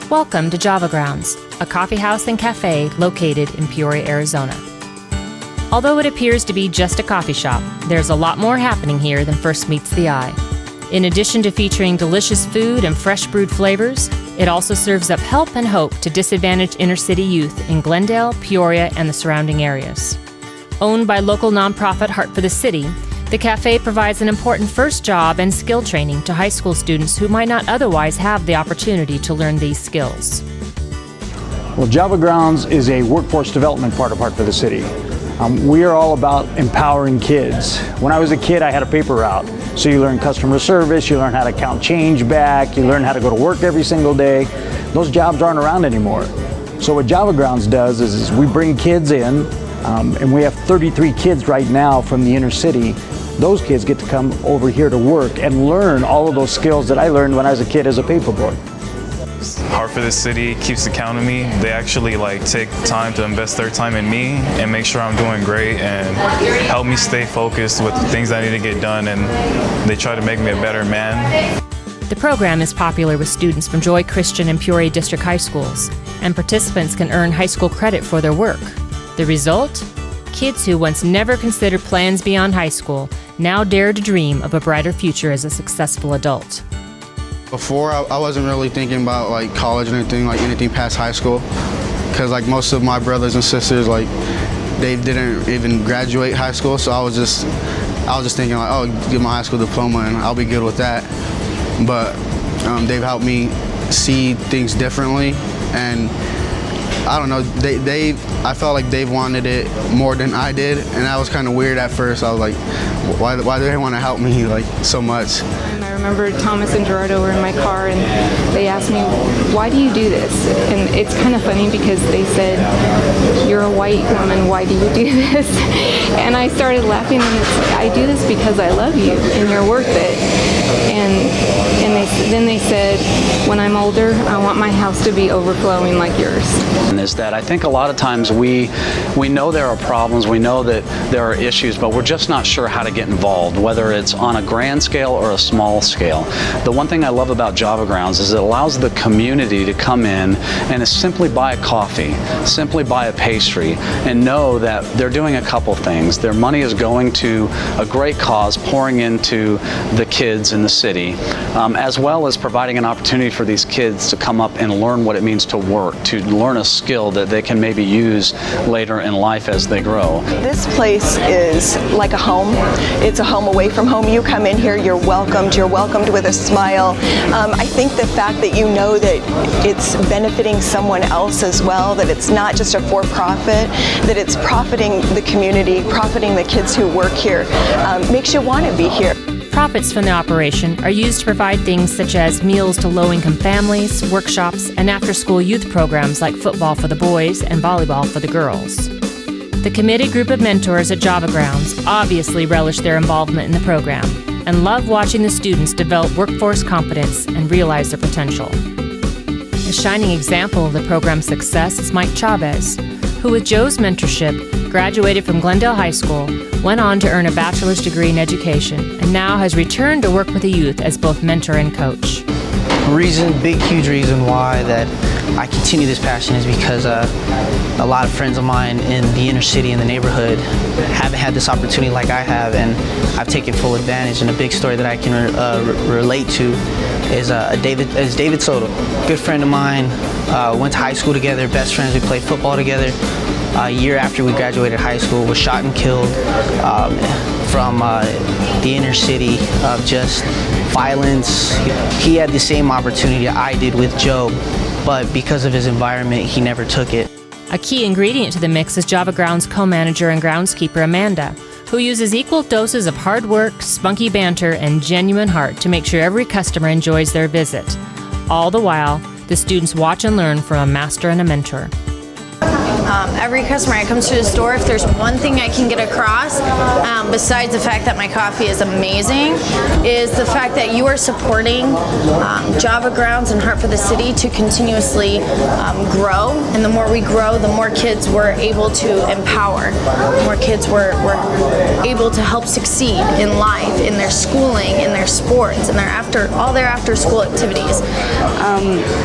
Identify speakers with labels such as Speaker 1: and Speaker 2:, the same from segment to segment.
Speaker 1: Welcome to Java Grounds, a coffee house and cafe located in Peoria, Arizona. Although it appears to be just a coffee shop, there's a lot more happening here than first meets the eye. In addition to featuring delicious food and fresh brewed flavors, it also serves up help and hope to disadvantaged inner-city youth in Glendale, Peoria, and the surrounding areas. Owned by local nonprofit Heart for the City, the cafe provides an important first job and skill training to high school students who might not otherwise have the opportunity to learn these skills.
Speaker 2: Well, Java Grounds is a workforce development part of Heart for the City. We are all about empowering kids. When I was a kid, I had a paper route. So you learn customer service, you learn how to count change back, you learn how to go to work every single day. Those jobs aren't around anymore. So what Java Grounds does is we bring kids in, and we have 33 kids right now from the inner city. Those kids get to come over here to work and learn all of those skills that I learned when I was a kid as a paperboy.
Speaker 3: Heart for the City keeps account of me. They actually take time to invest their time in me and make sure I'm doing great and help me stay focused with the things I need to get done, and they try to make me a better man.
Speaker 1: The program is popular with students from Joy Christian and Peoria District High Schools, and participants can earn high school credit for their work. The result? Kids who once never considered plans beyond high school now dare to dream of a brighter future as a successful adult.
Speaker 4: Before, I wasn't really thinking about college and anything past high school, because most of my brothers and sisters they didn't even graduate high school. So I was just thinking oh, get my high school diploma and I'll be good with that. But they've helped me see things differently, and I don't know, I felt like they wanted it more than I did, and that was kind of weird at first. I was like, why do they want to help me so much?
Speaker 5: I remember Thomas and Gerardo were in my car, and they asked me, why do you do this? And it's kind of funny because they said, you're a white woman, why do you do this? And I started laughing, and I do this because I love you and you're worth it. And then they said, when I'm older, I want my house to be overflowing like yours.
Speaker 6: And is that I think a lot of times we know there are problems, we know that there are issues, but we're just not sure how to get involved, whether it's on a grand scale or a small scale. The one thing I love about Java Grounds is it allows the community to come in and simply buy a coffee, simply buy a pastry, and know that they're doing a couple things. Their money is going to a great cause, pouring into the kids in the city, as well as providing an opportunity for these kids to come up and learn what it means to work, to learn a skill that they can maybe use later in life as they grow.
Speaker 7: This place is like a home. It's a home away from home. You come in here, you're welcomed with a smile. I think the fact that you know that it's benefiting someone else as well, that it's not just a for-profit, that it's profiting the community, profiting the kids who work here, makes you want to be here.
Speaker 1: Profits from the operation are used to provide things such as meals to low-income families, workshops, and after-school youth programs like football for the boys and volleyball for the girls. The committed group of mentors at Java Grounds obviously relish their involvement in the program and love watching the students develop workforce competence and realize their potential. A shining example of the program's success is Mike Chavez, who with Joe's mentorship graduated from Glendale High School, went on to earn a bachelor's degree in education, and now has returned to work with the youth as both mentor and coach.
Speaker 8: Huge reason why that I continue this passion is because a lot of friends of mine in the inner city in the neighborhood haven't had this opportunity like I have, and I've taken full advantage. And a big story that I can relate to is David Soto, good friend of mine. Went to high school together, best friends. We played football together. A year after we graduated high school, was shot and killed from the inner city of just violence. He had the same opportunity I did with Joe, but because of his environment, he never took it.
Speaker 1: A key ingredient to the mix is Java Grounds co-manager and groundskeeper Amanda, who uses equal doses of hard work, spunky banter, and genuine heart to make sure every customer enjoys their visit. All the while, the students watch and learn from a master and a mentor.
Speaker 9: Every customer that comes to the store, if there's one thing I can get across, besides the fact that my coffee is amazing, is the fact that you are supporting Java Grounds and Heart for the City to continuously grow. And the more we grow, the more kids we're able to empower, the more kids we're able to help succeed in life, in their schooling, in their sports, and all their after school activities.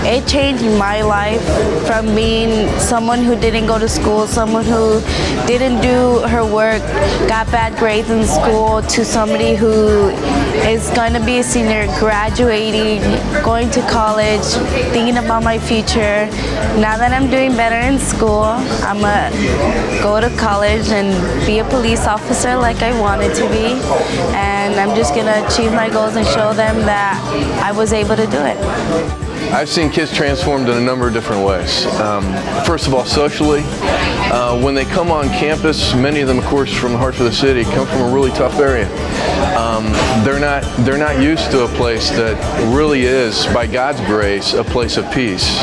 Speaker 10: It changed my life from being someone who didn't go to school, someone who didn't do her work, got bad grades in school, to somebody who is going to be a senior, graduating, going to college, thinking about my future. Now that I'm doing better in school, I'm going to go to college and be a police officer like I wanted to be. And I'm just going to achieve my goals and show them that I was able to do it.
Speaker 11: I've seen kids transformed in a number of different ways. First of all, socially, when they come on campus, many of them, of course, from the Heart for the City, come from a really tough area. They're not used to a place that really is, by God's grace, a place of peace.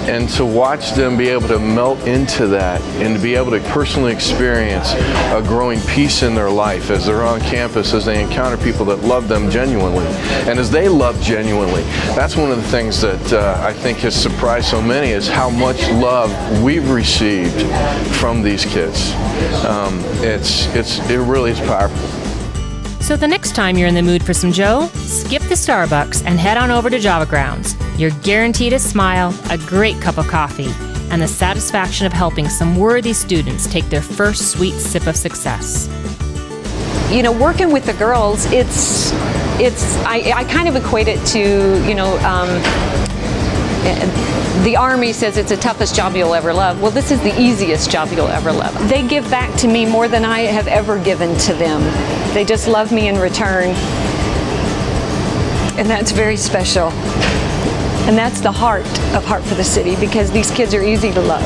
Speaker 11: And to watch them be able to melt into that and to be able to personally experience a growing peace in their life as they're on campus, as they encounter people that love them genuinely, and as they love genuinely. That's one of the things that I think has surprised so many, is how much love we've received from these kids. It really is powerful.
Speaker 1: So the next time you're in the mood for some Joe, skip the Starbucks and head on over to Java Grounds. You're guaranteed a smile, a great cup of coffee, and the satisfaction of helping some worthy students take their first sweet sip of success.
Speaker 12: You know, working with the girls, I kind of equate it to, the Army says it's the toughest job you'll ever love. Well, this is the easiest job you'll ever love. They give back to me more than I have ever given to them. They just love me in return. And that's very special. And that's the heart of Heart for the City, because these kids are easy to love.